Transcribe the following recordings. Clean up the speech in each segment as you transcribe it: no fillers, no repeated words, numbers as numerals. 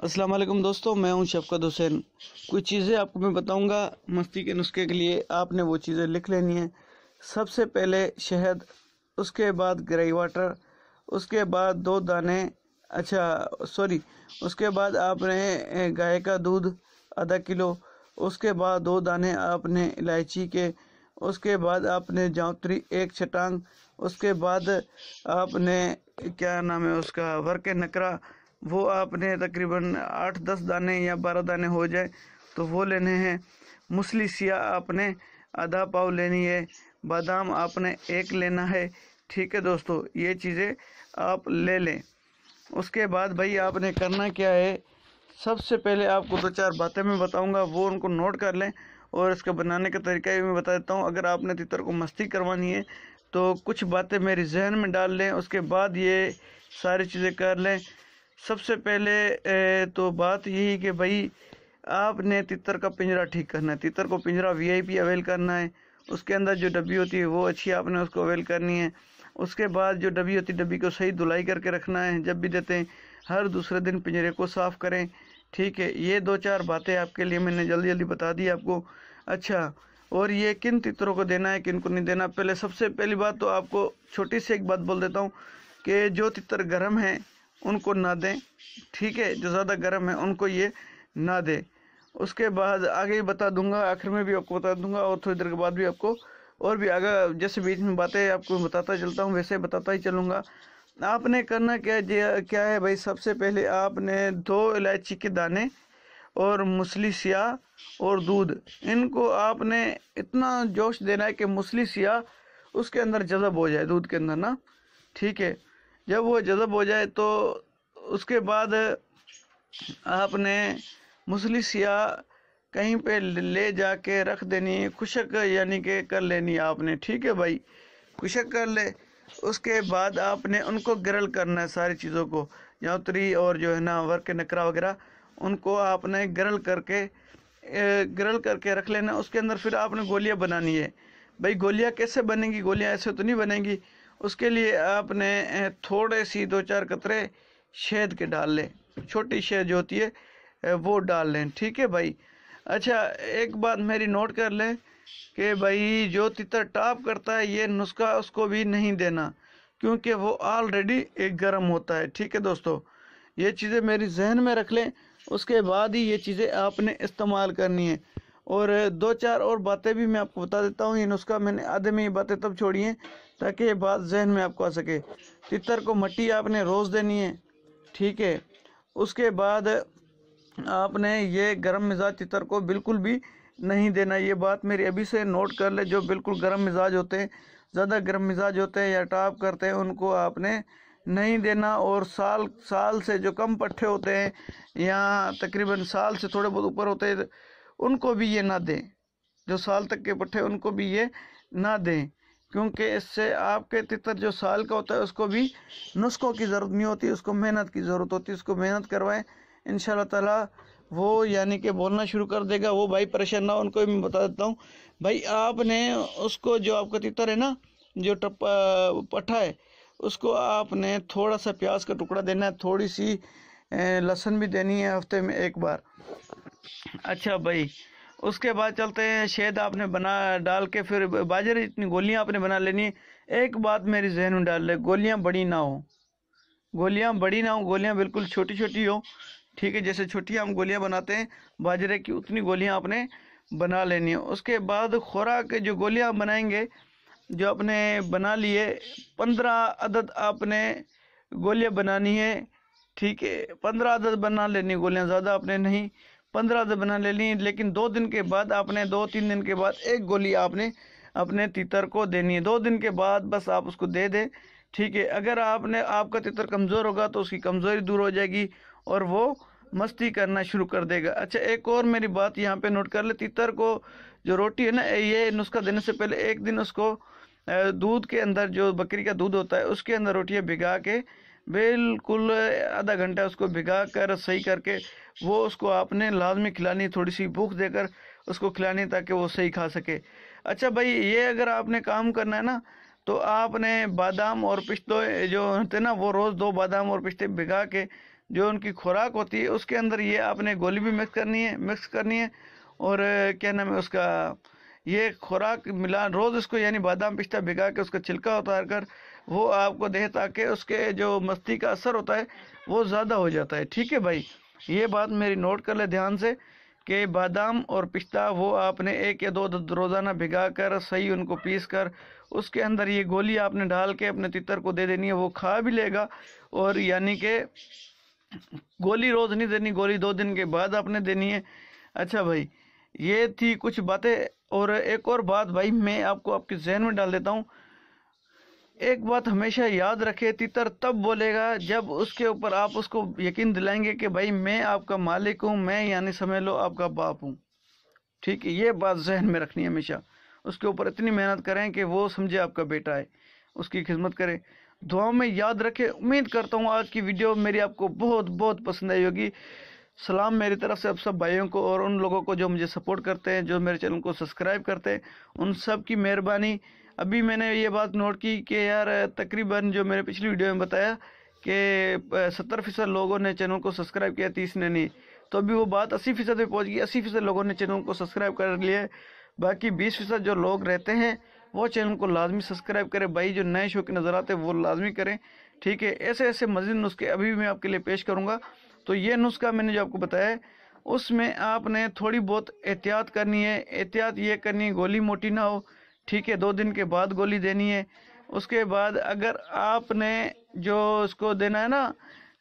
अस्सलाम वालेकुम दोस्तों, मैं हूं शफकत हुसैन। कुछ चीज़ें आपको मैं बताऊंगा मस्ती के नुस्खे के लिए। आपने वो चीज़ें लिख लेनी है। सबसे पहले शहद, उसके बाद ग्रे वाटर, उसके बाद 2 दाने, उसके बाद आपने गाय का दूध आधा किलो, उसके बाद 2 दाने आपने इलायची के, उसके बाद आपने जावित्री 1 छटांग, उसके बाद आपने क्या नाम है उसका वर्क नकरा, वो आपने तकरीबन 8-10 दाने या 12 दाने हो जाए तो वो लेने हैं। मूसली सिया आपने आधा पाव लेनी है। बादाम आपने 1 लेना है। ठीक है दोस्तों, ये चीज़ें आप ले लें। उसके बाद भाई आपने करना क्या है, सबसे पहले आपको 2-4 बातें मैं बताऊंगा, वो उनको नोट कर लें और इसका बनाने का तरीका भी मैं बता देता हूँ। अगर आपने तितर को मस्ती करवानी है तो कुछ बातें मेरी जहन में डाल लें, उसके बाद ये सारी चीज़ें कर लें। सबसे पहले तो बात यही कि भाई आपने तितर का पिंजरा ठीक करना है। तितर को पिंजरा वीआईपी अवेल करना है। उसके अंदर जो डब्बी होती है वो अच्छी आपने उसको अवेल करनी है। उसके बाद जो डब्बी होती है, डब्बी को सही धुलाई करके रखना है। जब भी देते हैं हर दूसरे दिन पिंजरे को साफ़ करें। ठीक है, ये 2-4 बातें आपके लिए मैंने जल्दी जल्दी बता दी आपको। अच्छा, और ये किन तितरों को देना है, किन को नहीं देना। पहले सबसे पहली बात तो आपको छोटी सी एक बात बोल देता हूँ कि जो तितर गर्म हैं उनको ना दें। ठीक है, जो ज़्यादा गर्म है उनको ये ना दें। उसके बाद आगे ही बता दूंगा, आखिर में भी आपको बता दूंगा और थोड़ी देर के बाद भी आपको और भी आगे जैसे बीच में बातें आपको बताता चलता हूँ वैसे बताता ही चलूँगा। आपने करना क्या है भाई, सबसे पहले आपने 2 इलायची के दाने और मूसली सिया और दूध, इनको आपने इतना जोश देना है कि मूसली सिया उसके अंदर जज़ब हो जाए, दूध के अंदर ना। ठीक है, जब वो जज़ब हो जाए तो उसके बाद आपने मूसली सिया कहीं पे ले जाके रख देनी है, खुशक यानी कि कर लेनी है आपने। ठीक है भाई, खुशक कर ले। उसके बाद आपने उनको ग्रिल करना है, सारी चीज़ों को, जावित्री और जो है ना वर्क नकरा वगैरह, उनको आपने ग्रिल करके रख लेना। उसके अंदर फिर आपने गोलियां बनानी है। भाई गोलियां कैसे बनेंगी, गोलियां ऐसे तो नहीं बनेंगी। उसके लिए आपने थोड़े सी 2-4 कतरे शहद के डाल लें, छोटी शहद जो होती है वो डाल लें। ठीक है भाई। अच्छा, एक बात मेरी नोट कर लें कि भाई जो तितर टॉप करता है ये नुस्खा उसको भी नहीं देना, क्योंकि वो ऑलरेडी एक गर्म होता है। ठीक है दोस्तों, ये चीज़ें मेरी जहन में रख लें, उसके बाद ही ये चीज़ें आपने इस्तेमाल करनी है। और 2-4 और बातें भी मैं आपको बता देता हूँ। ये नुस्खा मैंने आधे में ये बातें तब छोड़ी हैं ताकि ये बात जहन में आपको आ सके। तितर को मट्टी आपने रोज़ देनी है। ठीक है, उसके बाद आपने ये गर्म मिजाज तितर को बिल्कुल भी नहीं देना। ये बात मेरी अभी से नोट कर ले। जो बिल्कुल गर्म मिजाज होते हैं, ज़्यादा गर्म मिजाज होते हैं या टॉप करते हैं, उनको आपने नहीं देना। और साल से जो कम पट्ठे होते हैं या तकरीबन साल से थोड़े बहुत ऊपर होते हैं, उनको भी ये ना दें। जो साल तक के पट्ठे उनको भी ये ना दें, क्योंकि इससे आपके तितर जो साल का होता है उसको भी नुस्खों की ज़रूरत नहीं होती, उसको मेहनत की ज़रूरत होती है। उसको मेहनत करवाएं, इंशाल्लाह ताला वो यानी कि बोलना शुरू कर देगा। वो भाई परेशान ना हो, उनको भी मैं बता देता हूँ। भाई आपने उसको, जो आपका तितर है ना, जो पट्ठा है, उसको आपने थोड़ा सा प्याज का टुकड़ा देना है, थोड़ी सी लहसुन भी देनी है हफ्ते में 1 बार। अच्छा भाई, उसके बाद चलते हैं। शहद आपने बना डाल के फिर बाजरे इतनी गोलियां आपने बना लेनी है। एक बात मेरी जहन में डाल ले, गोलियां बड़ी ना हो, गोलियां बड़ी ना हो, गोलियां बिल्कुल छोटी छोटी हो। ठीक है, जैसे छोटी हम गोलियां बनाते हैं बाजरे की, उतनी गोलियां आपने बना लेनी है। उसके बाद खुराक जो गोलियां बनाएंगे, जो आपने बना लिए 15 अदद आपने गोलियां बनानी है। ठीक है, 15 अदद बना लेनी गोलियां, ज़्यादा आपने नहीं, 15 अदद बना लेनी। लेकिन 2 दिन के बाद आपने, 2-3 दिन के बाद 1 गोली आपने अपने तितर को देनी है। 2 दिन के बाद बस आप उसको दे दें। ठीक है, अगर आपका तितर कमज़ोर होगा तो उसकी कमज़ोरी दूर हो जाएगी और वो मस्ती करना शुरू कर देगा। अच्छा, एक और मेरी बात यहाँ पे नोट कर ले। तितर को जो रोटी है ना, ये नुस्खा देने से पहले 1 दिन उसको दूध के अंदर, जो बकरी का दूध होता है उसके अंदर रोटियां भिगा के, बिल्कुल आधा घंटा उसको भिगा कर सही करके वो उसको आपने लाजमी खिलानी, थोड़ी सी भूख देकर उसको खिलानी ताकि वो सही खा सके। अच्छा भाई, ये अगर आपने काम करना है ना तो आपने बादाम और पिस्ते जो होते हैं ना, वो रोज़ 2 बादाम और पिस्ते भिगा के جو ان کی خوراک ہوتی ہے اس کے اندر یہ آپ نے گولی بھی مکس کرنی ہے اور کیا نام ہے اس کا یہ خوراک ملا روز اس کو، یعنی بادام پستہ بھگا کے اس کا چھلکا اتار کر وہ آپ کو دے تاکہ اس کے جو مستی کا اثر ہوتا ہے وہ زیادہ ہو جاتا ہے. ٹھیک ہے بھائی، یہ بات میری نوٹ کر لے دھیان سے کہ بادام اور پستہ وہ آپ نے 1 یا 2 روزانہ بھگا کر صحیح ان کو پیس کر اس کے اندر یہ گولی آپ نے ڈال کے اپنے تیتر کو دے دینی ہے. وہ کھا بھی لے گا، اور یعنی کہ گولی روز نہیں دینی، گولی 2 دن کے بعد آپ نے دینی ہے. اچھا بھائی، یہ تھی کچھ باتیں. اور ایک اور بات بھائی میں آپ کو آپ کے ذہن میں ڈال دیتا ہوں. ایک بات ہمیشہ یاد رکھے، تیتر تب بولے گا جب اس کے اوپر آپ اس کو یقین دلائیں گے کہ بھائی میں آپ کا مالک ہوں، میں یعنی سمجھ لو آپ کا باپ ہوں. ٹھیک ہے، یہ بات ذہن میں رکھنی ہے ہمیشہ. اس کے اوپر اتنی محنت کریں کہ وہ سمجھے آپ کا بیٹا ہے، اس کی خدمت کرے. دعاؤں میں یاد رکھے. امید کرتا ہوں آج کی ویڈیو میری آپ کو بہت بہت پسند آئی ہوگی. سلام میری طرف سے اب سب بھائیوں کو اور ان لوگوں کو جو مجھے سپورٹ کرتے ہیں، جو میرے چینل کو سبسکرائب کرتے ہیں، ان سب کی مہربانی. ابھی میں نے یہ بات نوٹ کی کہ یار تقریباً جو میرے پچھلی ویڈیو میں بتایا کہ 70% لوگوں نے چینل کو سبسکرائب کیا، 30 نے نہیں. تو ابھی وہ بات 80% پہ پہنچ گئی. 80% لوگوں نے چینل کو سبسکرائب کر لیا ہے. باقی 20% جو لوگ رہتے ہیں وہ چینل کو لازمی سبسکرائب کریں. بھائی جو نئے شو کے نظر آتے ہیں وہ لازمی کریں. ٹھیک ہے، ایسے ایسے مزید نسخے ابھی میں آپ کے لیے پیش کروں گا. تو یہ نسخہ میں نے جو آپ کو بتایا ہے اس میں آپ نے تھوڑی بہت احتیاط کرنی ہے. احتیاط یہ کرنی ہے گولی موٹی نہ ہو. ٹھیک ہے، 2 دن کے بعد گولی دینی ہے. اس کے بعد اگر آپ نے جو اس کو دینا ہے نا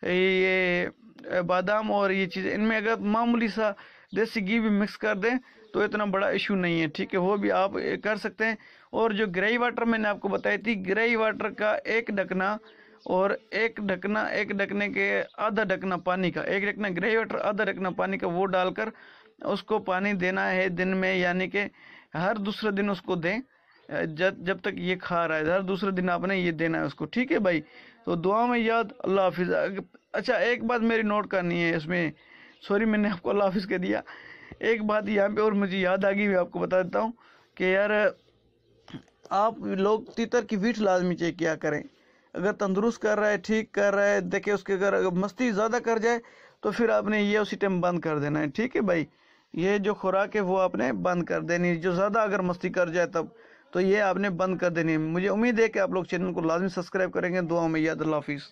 یہ بادام اور یہ چیزیں، ان میں اگر معمولی سا دیسی گھی بھی مکس کر دیں تو اتنا بڑا ایشو نہیں ہے. ٹھیک ہے، وہ بھی آپ کر سکتے ہیں. اور جو گرئی واٹر میں نے آپ کو بتائی تھی، گرئی واٹر کا 1 ڈھکنا اور ایک ڈھکنے کے آدھا ڈھکنا پانی کا، 1 ڈھکنا گرئی واٹر آدھا ڈھکنا پانی کا، وہ ڈال کر اس کو پانی دینا ہے دن میں. یعنی کہ ہر دوسرے دن اس کو دیں جب تک یہ کھا رہا ہے. ہر دوسرے دن آپ نے یہ دینا ہے اس کو. ٹھیک ہے بھائی، تو دعا میں یاد. اللہ حافظ. اچھا ایک بات میری نوٹ کرنی ہے اس میں، سوری میں نے آپ کو اللہ حافظ کہہ دیا. ایک بات یہاں پہ اور مجھے یاد آ گئی، میں آپ کو بتا دیتا ہوں کہ یار آپ لوگ تیتر کی ویٹ لازمی چیک کیا کریں. اگر تندرست کر رہا ہے، ٹھیک کر رہا ہے، دیکھیں اس کے اگر مستی زیادہ کر جائے تو پھر آپ نے یہ اسی ٹائم بند کر دینا ہے. ٹھیک ہے بھائی، یہ جو خوراک ہے وہ آپ نے بند کر دینی. جو زیادہ اگر مستی کر جائے تب تو یہ آپ نے بند کر دینی. مجھے امید ہے کہ آپ لوگ چینل کو لازمی سبسکرائب کریں گے. دعاؤں میں یاد. اللہ حافظ.